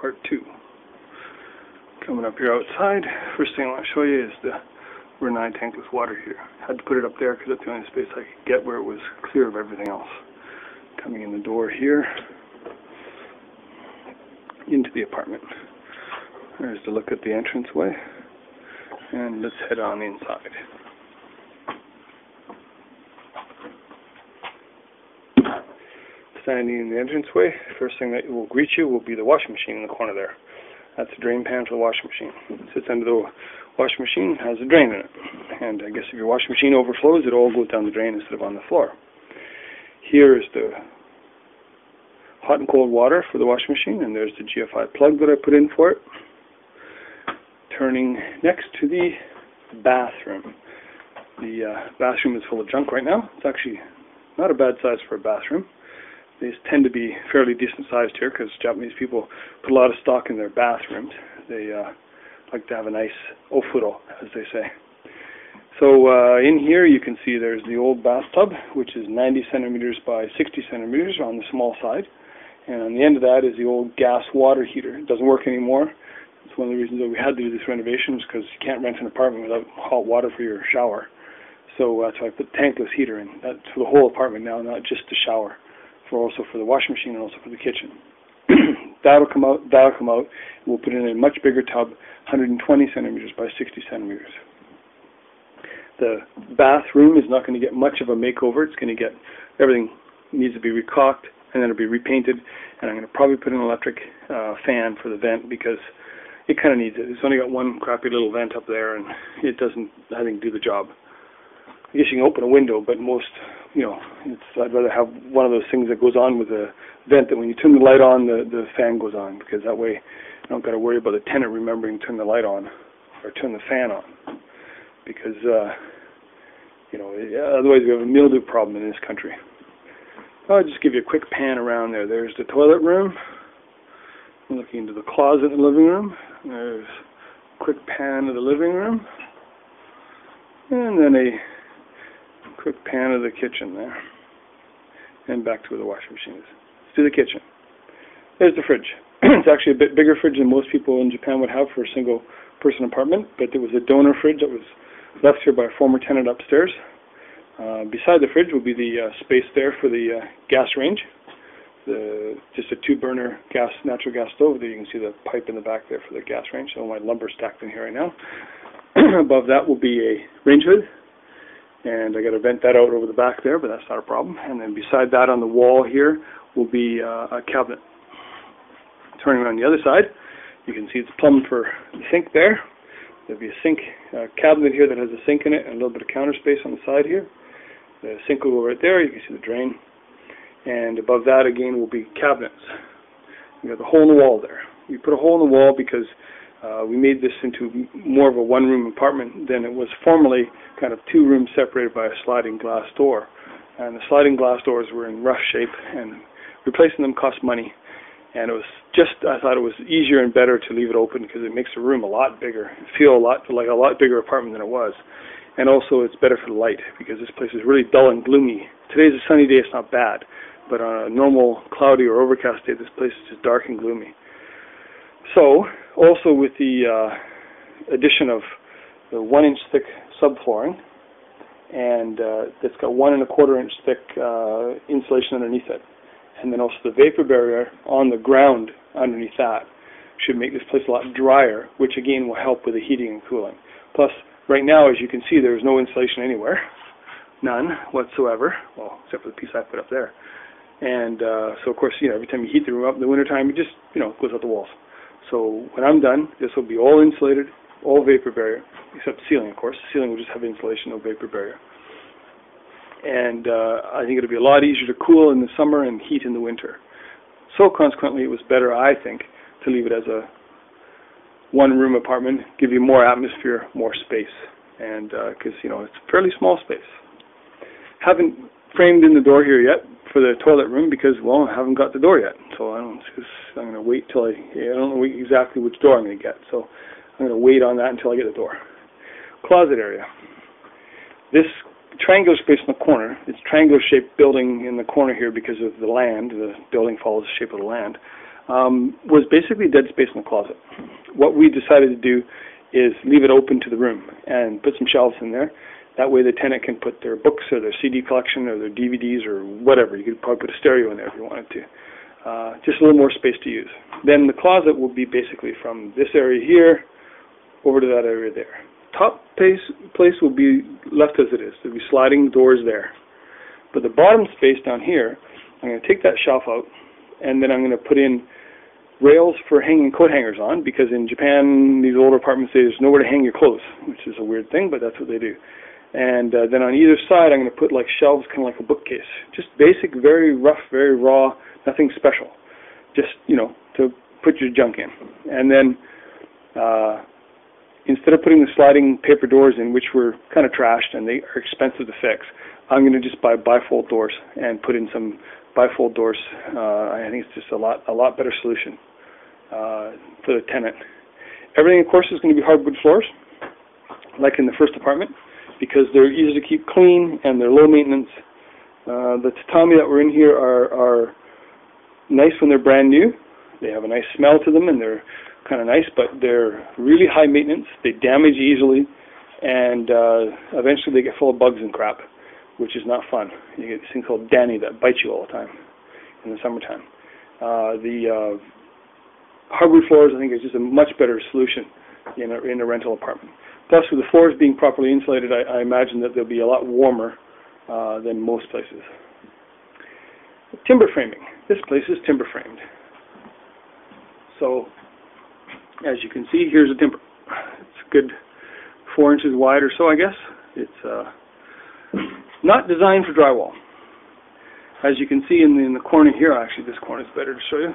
part 2. Coming up here outside, first thing I want to show you is the renovating tankless water heater. Had to put it up there because that's the only space I could get where it was clear of everything else. Coming in the door here, into the apartment. There's the look at the entranceway, and let's head on inside. Standing in the entranceway, first thing that will greet you will be the washing machine in the corner there. That's the drain pan for the washing machine. It sits under the washing machine, has a drain in it. And I guess if your washing machine overflows, it all goes down the drain instead of on the floor. Here is the hot and cold water for the washing machine, and there's the GFI plug that I put in for it. Turning next to the bathroom. The bathroom is full of junk right now. It's actually not a bad size for a bathroom. These tend to be fairly decent sized here because Japanese people put a lot of stock in their bathrooms. They like to have a nice ofuro, as they say. So in here you can see there's the old bathtub, which is 90 centimeters by 60 centimeters on the small side. And on the end of that is the old gas water heater. It doesn't work anymore. It's one of the reasons that we had to do this renovation, because you can't rent an apartment without hot water for your shower. So that's why I put tankless heater in. That's for the whole apartment now, not just the shower. Also for the washing machine and also for the kitchen. That'll come out. We'll put in a much bigger tub, 120 centimeters by 60 centimeters. The bathroom is not going to get much of a makeover. It's going to get, everything needs to be recaulked, and then it'll be repainted. And I'm going to probably put an electric fan for the vent, because it kind of needs it. It's only got one crappy little vent up there, and it doesn't, I think, do the job. I guess you can open a window, but most, I'd rather have one of those things that goes on with a vent that when you turn the light on, the fan goes on, because that way you don't got to worry about the tenant remembering to turn the light on or turn the fan on, because otherwise we have a mildew problem in this country. I'll just give you a quick pan around there. There's the toilet room. I'm looking into the closet in the living room. There's a quick pan of the living room, and then a quick pan of the kitchen there, and back to where the washing machine is. Let's do the kitchen. There's the fridge. It's actually a bit bigger fridge than most people in Japan would have for a single person apartment, but it was a donor fridge that was left here by a former tenant upstairs. Beside the fridge will be the space there for the gas range. Just a 2-burner natural gas stove. There you can see the pipe in the back there for the gas range. So my lumber stacked in here right now. Above that will be a range hood. And I got to vent that out over the back there, but that's not a problem. And then beside that on the wall here will be a cabinet. Turning around the other side, you can see it's plumbed for the sink there. There'll be a sink cabinet here that has a sink in it and a little bit of counter space on the side here. The sink will go right there. You can see the drain. And above that again will be cabinets. You got the hole in the wall there. We put a hole in the wall because we made this into more of a one-room apartment than it was formerly, kind of 2 rooms separated by a sliding glass door. And the sliding glass doors were in rough shape, and replacing them cost money. And it was I thought it was easier and better to leave it open, because it makes the room a lot bigger, feel like a lot bigger apartment than it was. And also it's better for the light, because this place is really dull and gloomy. Today's a sunny day, it's not bad. But on a normal cloudy or overcast day, this place is just dark and gloomy. So, also with the addition of the 1-inch thick subflooring, and it's got 1 1/4 inch thick insulation underneath it, and then also the vapor barrier on the ground underneath that should make this place a lot drier, which again will help with the heating and cooling. Plus, right now, as you can see, there's no insulation anywhere, none whatsoever, well, except for the piece I put up there. And so, of course, every time you heat the room up in the wintertime, it just goes out the walls. So when I'm done, this will be all insulated, all vapor barrier, except the ceiling, of course. The ceiling will just have insulation, no vapor barrier. And I think it'll be a lot easier to cool in the summer and heat in the winter. So consequently, it was better, I think, to leave it as a 1-room apartment, give you more atmosphere, more space, and because it's a fairly small space. Haven't framed in the door here yet for the toilet room because, well, I haven't got the door yet. So I'm going to wait till I don't know exactly which door I'm going to get. So I'm going to wait on that until I get the door. Closet area. This triangular space in the corner, it's triangular shaped building in the corner here because of the land. The building follows the shape of the land. was basically dead space in the closet. What we decided to do is leave it open to the room and put some shelves in there. That way the tenant can put their books or their CD collection or their DVDs or whatever. You could probably put a stereo in there if you wanted to. Just a little more space to use. Then the closet will be basically from this area here over to that area there. Top place will be left as it is. There'll be sliding doors there. But the bottom space down here, I'm going to take that shelf out, and then I'm going to put in rails for hanging coat hangers on, because in Japan, these older apartments say there's nowhere to hang your clothes, which is a weird thing, but that's what they do. And then on either side, I'm going to put like shelves, kind of like a bookcase. Just basic, very rough, very raw, nothing special. Just, you know, to put your junk in. And then instead of putting the sliding paper doors in, which were kind of trashed and they are expensive to fix, I'm going to just buy bifold doors and put in some bifold doors. I think it's just a lot better solution for the tenant. Everything, of course, is going to be hardwood floors, like in the first apartment, because they're easy to keep clean and they're low maintenance. The tatami that were in here are nice when they're brand new. They have a nice smell to them and they're kind of nice, but they're really high maintenance. They damage easily, and eventually they get full of bugs and crap, which is not fun. You get this thing called Danny that bites you all the time in the summertime. The hardwood floors, I think, is just a much better solution in a rental apartment. Plus, with the floors being properly insulated, I imagine that they'll be a lot warmer than most places. Timber framing. This place is timber framed. So, as you can see, here's a timber. It's a good 4 inches wide or so, I guess. It's not designed for drywall. As you can see in the corner here, actually this corner is better to show you.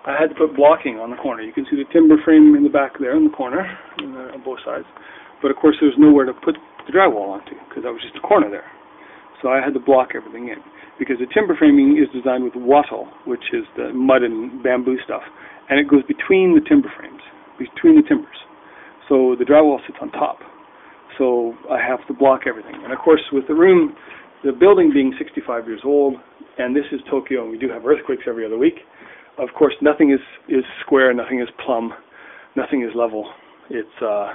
I had to put blocking on the corner. You can see the timber frame in the back there in the corner, on both sides. But of course there's nowhere to put the drywall onto, because that was just a corner there. So I had to block everything in, because the timber framing is designed with wattle, which is the mud and bamboo stuff, and it goes between the timber frames, between the timbers. So the drywall sits on top. So I have to block everything. And of course, with the building being 65 years old, and this is Tokyo, and we do have earthquakes every other week, of course nothing is square, nothing is plumb, nothing is level. It's a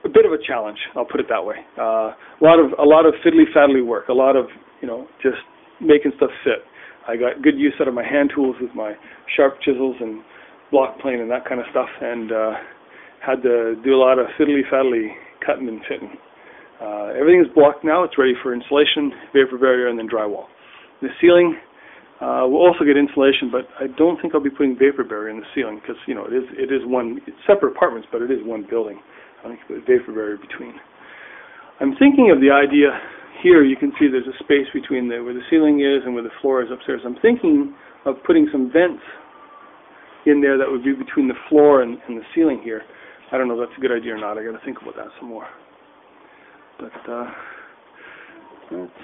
bit of a challenge, I'll put it that way. A lot of fiddly-faddly work, a lot of, just making stuff fit. I got good use out of my hand tools with my sharp chisels and block plane and that kind of stuff, and had to do a lot of fiddly-faddly cutting and fitting. Everything is blocked now. It's ready for insulation, vapor barrier, and then drywall. The ceiling will also get insulation, but I don't think I'll be putting vapor barrier in the ceiling, because it is it's separate apartments, but it is one building. I think there's vapor barrier between. I'm thinking of the idea here. You can see there's a space between where the ceiling is and where the floor is upstairs. I'm thinking of putting some vents in there that would be between the floor and the ceiling here. I don't know if that's a good idea or not. I got to think about that some more. But let's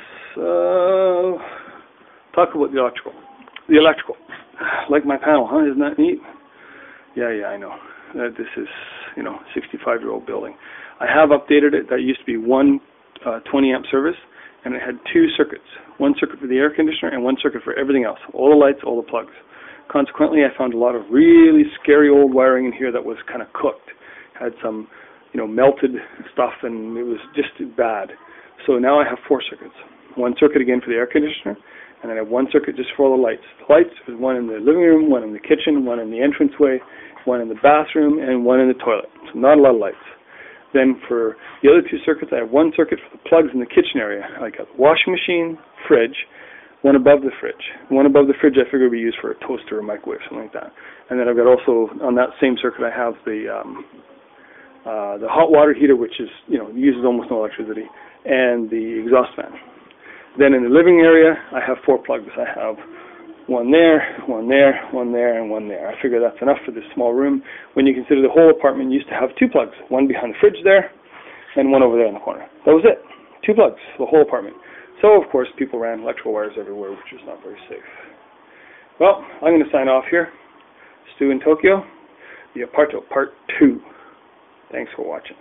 talk about the electrical. The electrical, like my panel, huh? Isn't that neat? Yeah, I know. This is 65-year-old building. I have updated it. That used to be one 20-amp service, and it had 2 circuits. One circuit for the air conditioner and one circuit for everything else. All the lights, all the plugs. Consequently, I found a lot of really scary old wiring in here that was kind of cooked. Had some, melted stuff, and it was just bad. So now I have 4 circuits. One circuit again for the air conditioner, and then I have one circuit just for all the lights. The lights is one in the living room, one in the kitchen, one in the entranceway, one in the bathroom, and one in the toilet. So not a lot of lights. Then for the other 2 circuits, I have one circuit for the plugs in the kitchen area. Like a washing machine, fridge, one above the fridge. One above the fridge I figure would be used for a toaster or microwave, something like that. And then I've got also, on that same circuit, I have the hot water heater, which is, uses almost no electricity, and the exhaust fan. Then in the living area, I have 4 plugs. I have one there, one there, one there, and one there. I figure that's enough for this small room, when you consider the whole apartment used to have 2 plugs, one behind the fridge there, and one over there in the corner. That was it. 2 plugs for the whole apartment. So, of course, people ran electrical wires everywhere, which was not very safe. Well, I'm going to sign off here. Stu in Tokyo, the Aparto Part 2. Thanks for watching.